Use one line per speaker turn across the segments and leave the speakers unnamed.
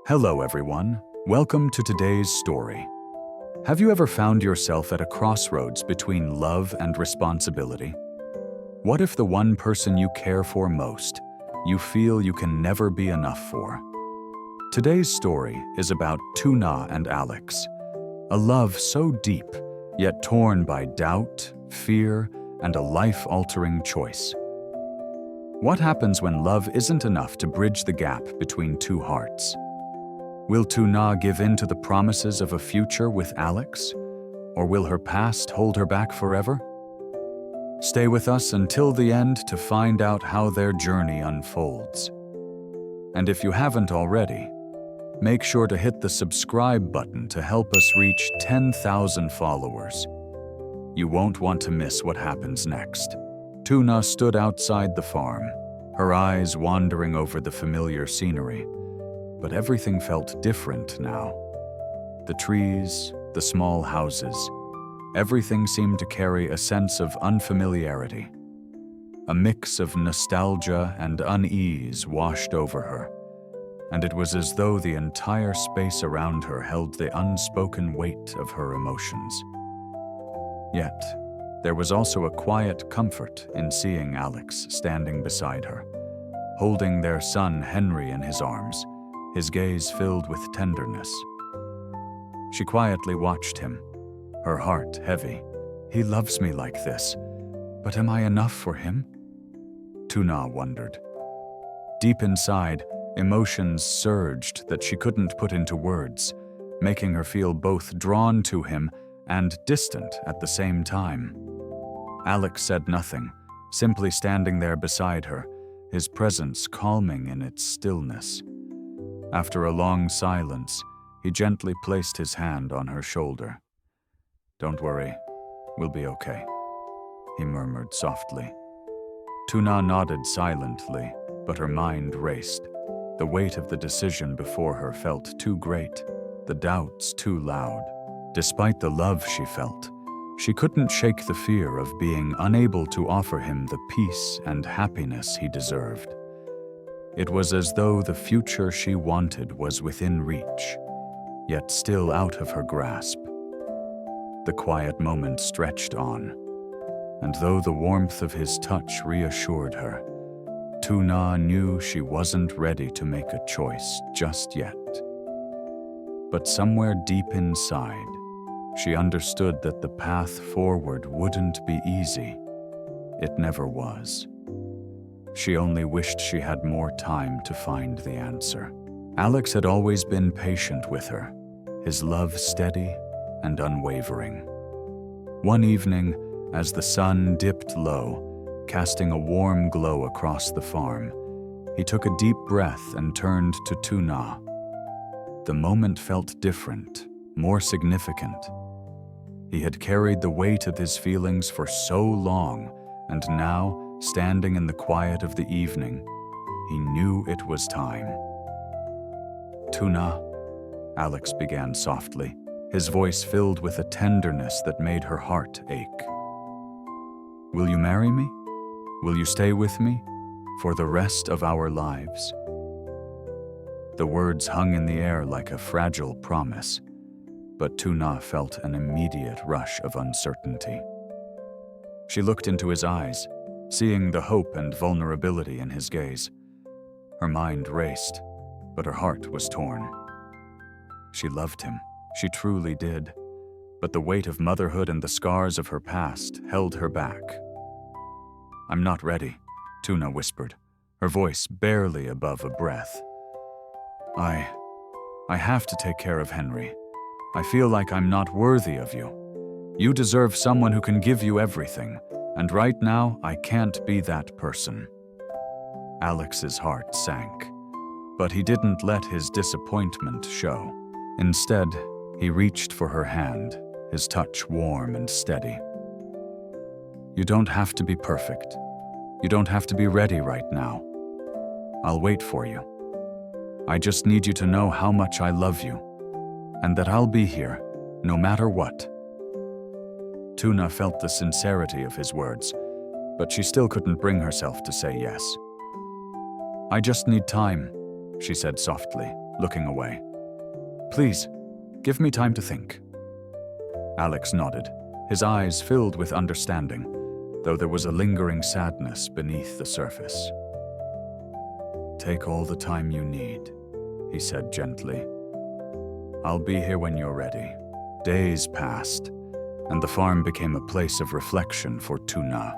Hello everyone, welcome to today's story. Have you ever found yourself at a crossroads between love and responsibility? What if the one person you care for most, you feel you can never be enough for? Today's story is about Tuna and Alex, a love so deep, yet torn by doubt, fear, and a life-altering choice. What happens when love isn't enough to bridge the gap between two hearts? Will Tuna give in to the promises of a future with Alex? Or will her past hold her back forever? Stay with us until the end to find out how their journey unfolds. And if you haven't already, make sure to hit the subscribe button to help us reach 10,000 followers. You won't want to miss what happens next. Tuna stood outside the farm, her eyes wandering over the familiar scenery. But everything felt different now. The trees, the small houses, everything seemed to carry a sense of unfamiliarity. A mix of nostalgia and unease washed over her, and it was as though the entire space around her held the unspoken weight of her emotions. Yet, there was also a quiet comfort in seeing Alex standing beside her, holding their son Henry in his arms, his gaze filled with tenderness. She quietly watched him, her heart heavy. He loves me like this, but am I enough for him? Tuna wondered. Deep inside, emotions surged that she couldn't put into words, making her feel both drawn to him and distant at the same time. Alex said nothing, simply standing there beside her, his presence calming in its stillness. After a long silence, he gently placed his hand on her shoulder. "Don't worry, we'll be okay," he murmured softly. Tuna nodded silently, but her mind raced. The weight of the decision before her felt too great, the doubts too loud. Despite the love she felt, she couldn't shake the fear of being unable to offer him the peace and happiness he deserved. It was as though the future she wanted was within reach, yet still out of her grasp. The quiet moment stretched on, and though the warmth of his touch reassured her, Tuna knew she wasn't ready to make a choice just yet. But somewhere deep inside, she understood that the path forward wouldn't be easy. It never was. She only wished she had more time to find the answer. Alex had always been patient with her, his love steady and unwavering. One evening, as the sun dipped low, casting a warm glow across the farm, he took a deep breath and turned to Tuna. The moment felt different, more significant. He had carried the weight of his feelings for so long, and now, standing in the quiet of the evening, he knew it was time. "Tuna," Alex began softly, his voice filled with a tenderness that made her heart ache. "Will you marry me? Will you stay with me for the rest of our lives?" The words hung in the air like a fragile promise, but Tuna felt an immediate rush of uncertainty. She looked into his eyes, seeing the hope and vulnerability in his gaze. Her mind raced, but her heart was torn. She loved him, she truly did, but the weight of motherhood and the scars of her past held her back. "I'm not ready," Tuna whispered, her voice barely above a breath. I have to take care of Henry. I feel like I'm not worthy of you. You deserve someone who can give you everything. And right now, I can't be that person." Alex's heart sank, but he didn't let his disappointment show. Instead, he reached for her hand, his touch warm and steady. "You don't have to be perfect. You don't have to be ready right now. I'll wait for you. I just need you to know how much I love you, and that I'll be here, no matter what." Tuna felt the sincerity of his words, but she still couldn't bring herself to say yes. "I just need time," she said softly, looking away. "Please, give me time to think." Alex nodded, his eyes filled with understanding, though there was a lingering sadness beneath the surface. "Take all the time you need," he said gently. "I'll be here when you're ready." Days passed, and the farm became a place of reflection for Tuna.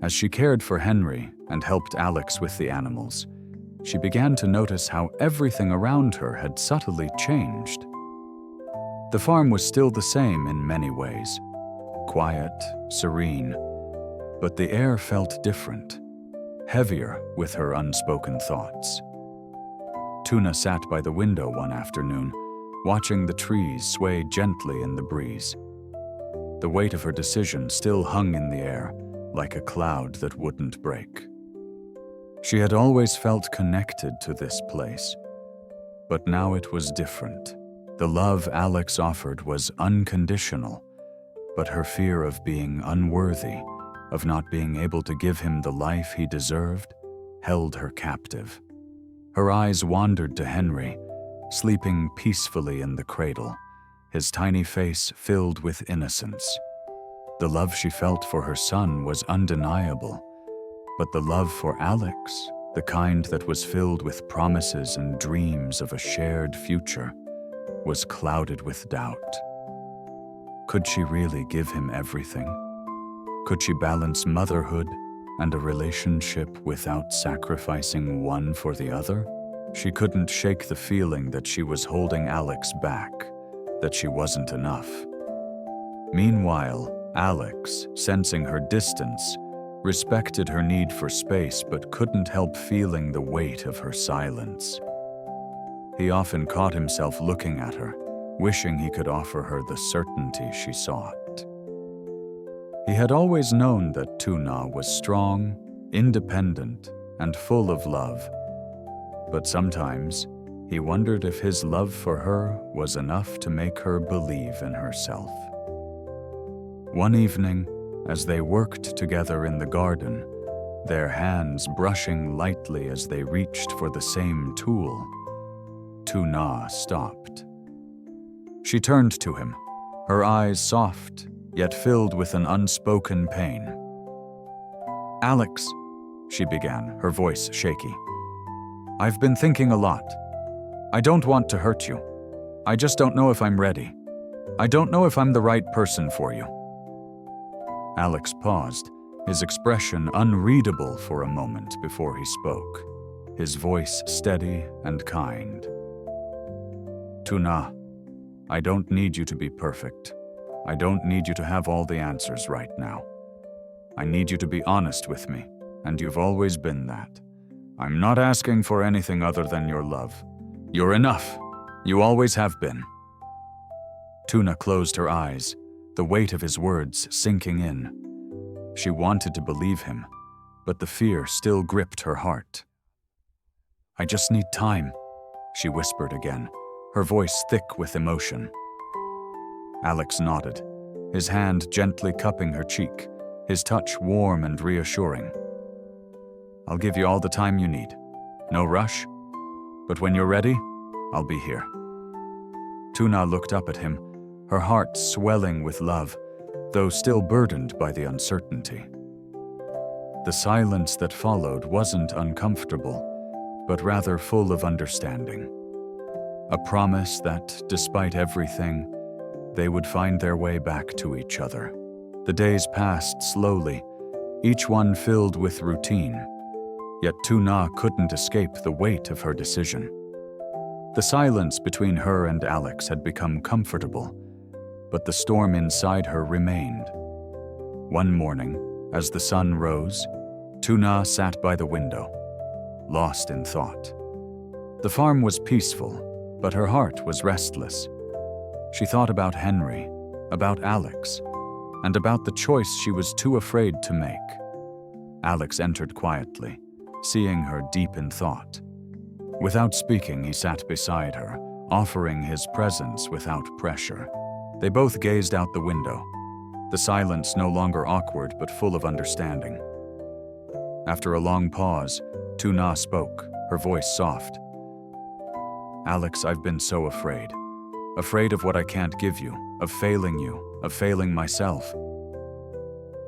As she cared for Henry and helped Alex with the animals, she began to notice how everything around her had subtly changed. The farm was still the same in many ways, quiet, serene, but the air felt different, heavier with her unspoken thoughts. Tuna sat by the window one afternoon, watching the trees sway gently in the breeze. The weight of her decision still hung in the air, like a cloud that wouldn't break. She had always felt connected to this place, but now it was different. The love Alex offered was unconditional, but her fear of being unworthy, of not being able to give him the life he deserved, held her captive. Her eyes wandered to Henry, sleeping peacefully in the cradle, his tiny face filled with innocence. The love she felt for her son was undeniable, but the love for Alex, the kind that was filled with promises and dreams of a shared future, was clouded with doubt. Could she really give him everything? Could she balance motherhood and a relationship without sacrificing one for the other? She couldn't shake the feeling that she was holding Alex back, that she wasn't enough. Meanwhile, Alex, sensing her distance, respected her need for space but couldn't help feeling the weight of her silence. He often caught himself looking at her, wishing he could offer her the certainty she sought. He had always known that Tuna was strong, independent, and full of love, but sometimes he wondered if his love for her was enough to make her believe in herself. One evening, as they worked together in the garden, their hands brushing lightly as they reached for the same tool, Tuna stopped. She turned to him, her eyes soft, yet filled with an unspoken pain. "Alex," she began, her voice shaky, "I've been thinking a lot. I don't want to hurt you. I just don't know if I'm ready. I don't know if I'm the right person for you." Alex paused, his expression unreadable for a moment before he spoke, his voice steady and kind. "Tuna, I don't need you to be perfect. I don't need you to have all the answers right now. I need you to be honest with me, and you've always been that. I'm not asking for anything other than your love. You're enough. You always have been." Tuna closed her eyes, the weight of his words sinking in. She wanted to believe him, but the fear still gripped her heart. "I just need time," she whispered again, her voice thick with emotion. Alex nodded, his hand gently cupping her cheek, his touch warm and reassuring. "I'll give you all the time you need. No rush. But when you're ready, I'll be here." Tuna looked up at him, her heart swelling with love, though still burdened by the uncertainty. The silence that followed wasn't uncomfortable, but rather full of understanding. A promise that, despite everything, they would find their way back to each other. The days passed slowly, each one filled with routine, yet Tuna couldn't escape the weight of her decision. The silence between her and Alex had become comfortable, but the storm inside her remained. One morning, as the sun rose, Tuna sat by the window, lost in thought. The farm was peaceful, but her heart was restless. She thought about Henry, about Alex, and about the choice she was too afraid to make. Alex entered quietly, seeing her deep in thought. Without speaking, he sat beside her, offering his presence without pressure. They both gazed out the window, the silence no longer awkward but full of understanding. After a long pause, Tuna spoke, her voice soft. Alex, I've been so afraid. Afraid of what I can't give you, of failing myself.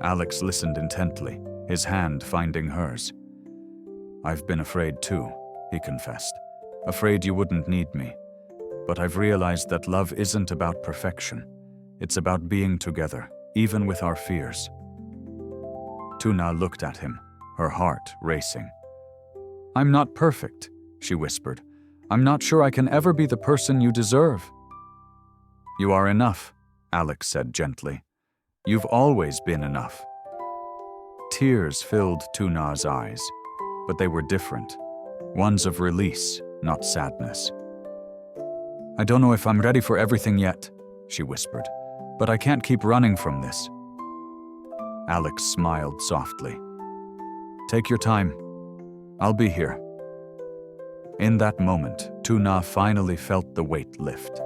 Alex listened intently, his hand finding hers. I've been afraid too, he confessed. Afraid you wouldn't need me. But I've realized that love isn't about perfection. It's about being together, even with our fears. Tuna looked at him, her heart racing. I'm not perfect, she whispered. I'm not sure I can ever be the person you deserve. You are enough, Alex said gently. You've always been enough. Tears filled Tuna's eyes, but they were different. Ones of release, not sadness. I don't know if I'm ready for everything yet, she whispered, but I can't keep running from this. Alex smiled softly. Take your time. I'll be here. In that moment, Tuna finally felt the weight lift.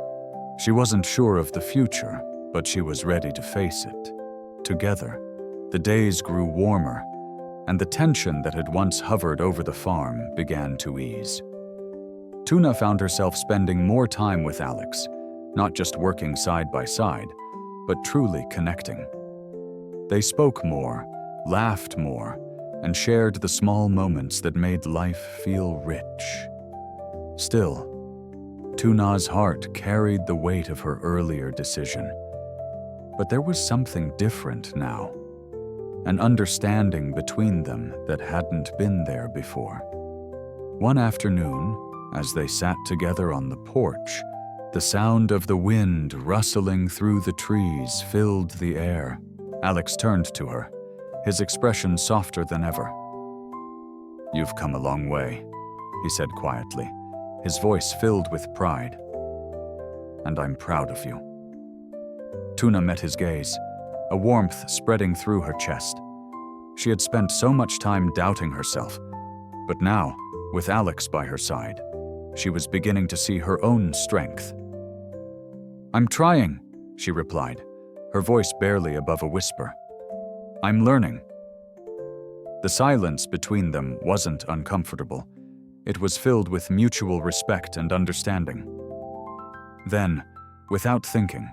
She wasn't sure of the future, but she was ready to face it. Together, the days grew warmer, and the tension that had once hovered over the farm began to ease. Tuna found herself spending more time with Alex, not just working side by side, but truly connecting. They spoke more, laughed more, and shared the small moments that made life feel rich. Still, Tuna's heart carried the weight of her earlier decision. But there was something different now, an understanding between them that hadn't been there before. One afternoon, as they sat together on the porch, the sound of the wind rustling through the trees filled the air. Alex turned to her, his expression softer than ever. You've come a long way, he said quietly, his voice filled with pride. And I'm proud of you. Tuna met his gaze, a warmth spreading through her chest. She had spent so much time doubting herself, but now, with Alex by her side, she was beginning to see her own strength. I'm trying, she replied, her voice barely above a whisper. I'm learning. The silence between them wasn't uncomfortable. It was filled with mutual respect and understanding. Then, without thinking,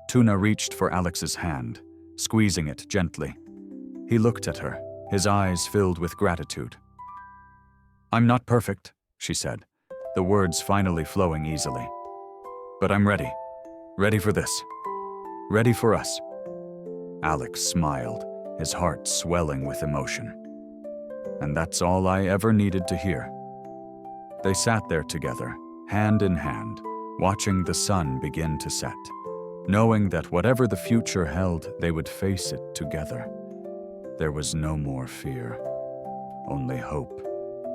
Tuna reached for Alex's hand, squeezing it gently. He looked at her, his eyes filled with gratitude. I'm not perfect, she said, the words finally flowing easily. But I'm ready. Ready for this. Ready for us. Alex smiled, his heart swelling with emotion. And that's all I ever needed to hear. They sat there together, hand in hand, watching the sun begin to set, knowing that whatever the future held, they would face it together. There was no more fear, only hope.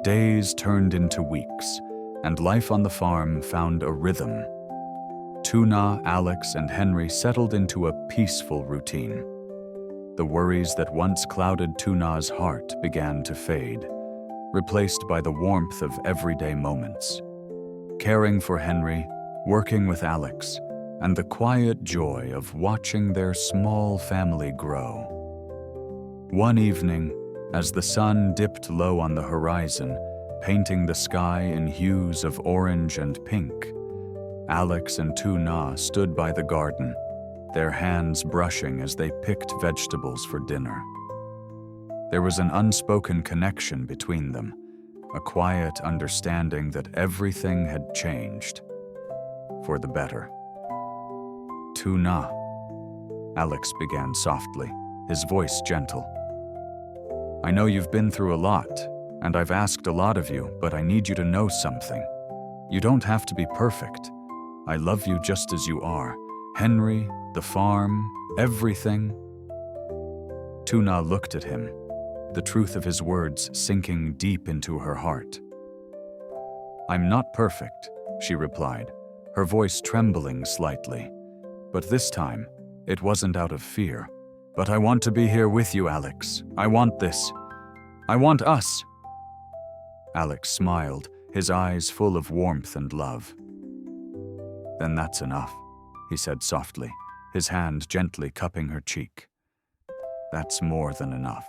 Days turned into weeks, and life on the farm found a rhythm. Tuna, Alex, and Henry settled into a peaceful routine. The worries that once clouded Tuna's heart began to fade, replaced by the warmth of everyday moments. Caring for Henry, working with Alex, and the quiet joy of watching their small family grow. One evening, as the sun dipped low on the horizon, painting the sky in hues of orange and pink, Alex and Tuna stood by the garden, their hands brushing as they picked vegetables for dinner. There was an unspoken connection between them, a quiet understanding that everything had changed for the better. Tuna, Alex began softly, his voice gentle. I know you've been through a lot, and I've asked a lot of you, but I need you to know something. You don't have to be perfect. I love you just as you are. Henry, the farm, everything. Tuna looked at him, the truth of his words sinking deep into her heart. I'm not perfect, she replied, her voice trembling slightly. But this time, it wasn't out of fear. But I want to be here with you, Alex. I want this. I want us. Alex smiled, his eyes full of warmth and love. Then that's enough, he said softly, his hand gently cupping her cheek. That's more than enough.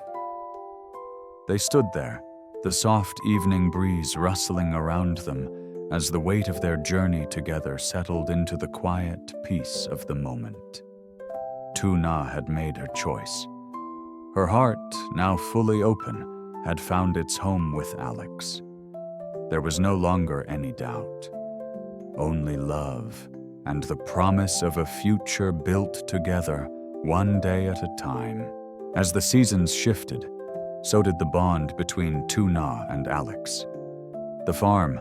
They stood there, the soft evening breeze rustling around them, as the weight of their journey together settled into the quiet peace of the moment. Tu had made her choice. Her heart, now fully open, had found its home with Alex. There was no longer any doubt, only love and the promise of a future built together, one day at a time. As the seasons shifted, so did the bond between Tu and Alex. The farm,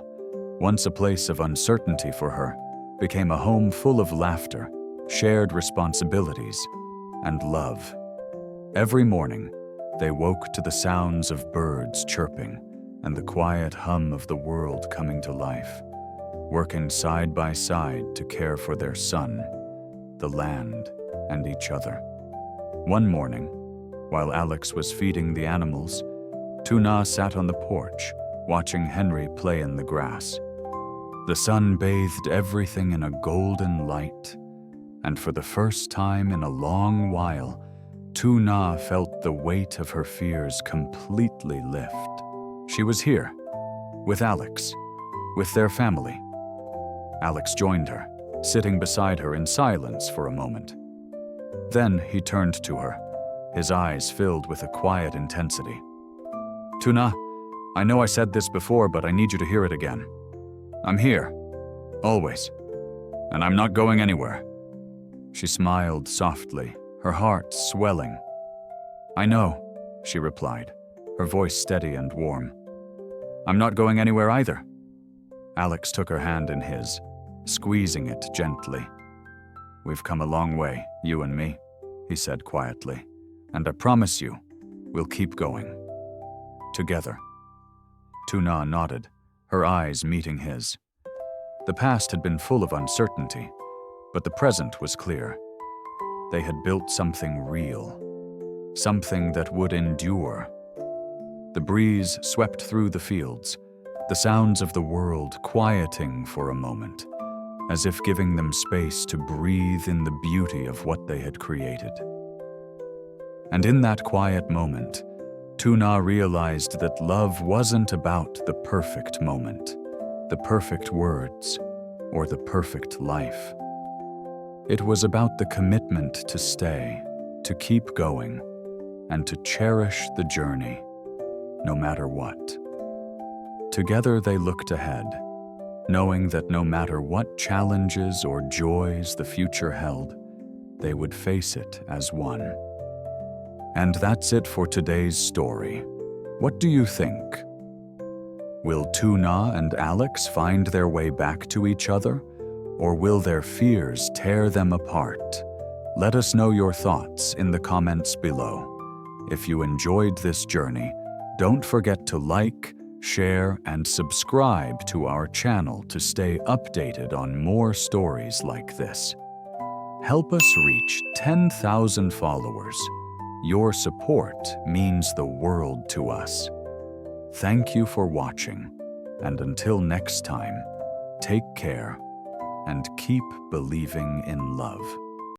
once a place of uncertainty for her, became a home full of laughter, shared responsibilities, and love. Every morning, they woke to the sounds of birds chirping and the quiet hum of the world coming to life, working side by side to care for their son, the land, and each other. One morning, while Alex was feeding the animals, Tu sat on the porch, watching Henry play in the grass. The sun bathed everything in a golden light, and for the first time in a long while, Tu felt the weight of her fears completely lift. She was here, with Alex, with their family. Alex joined her, sitting beside her in silence for a moment. Then he turned to her, his eyes filled with a quiet intensity. Tu, I know I said this before, but I need you to hear it again. I'm here, always, and I'm not going anywhere. She smiled softly, her heart swelling. I know, she replied, her voice steady and warm. I'm not going anywhere either. Alex took her hand in his, squeezing it gently. We've come a long way, you and me, he said quietly, and I promise you, we'll keep going. Together. Tu nodded, her eyes meeting his. The past had been full of uncertainty, but the present was clear. They had built something real, something that would endure. The breeze swept through the fields, the sounds of the world quieting for a moment, as if giving them space to breathe in the beauty of what they had created. And in that quiet moment, Tu realized that love wasn't about the perfect moment, the perfect words, or the perfect life. It was about the commitment to stay, to keep going, and to cherish the journey, no matter what. Together they looked ahead, knowing that no matter what challenges or joys the future held, they would face it as one. And that's it for today's story. What do you think? Will Tu and Alex find their way back to each other, or will their fears tear them apart? Let us know your thoughts in the comments below. If you enjoyed this journey, don't forget to like, share, and subscribe to our channel to stay updated on more stories like this. Help us reach 10,000 followers. Your support means the world to us. Thank you for watching, and until next time, take care and keep believing in love.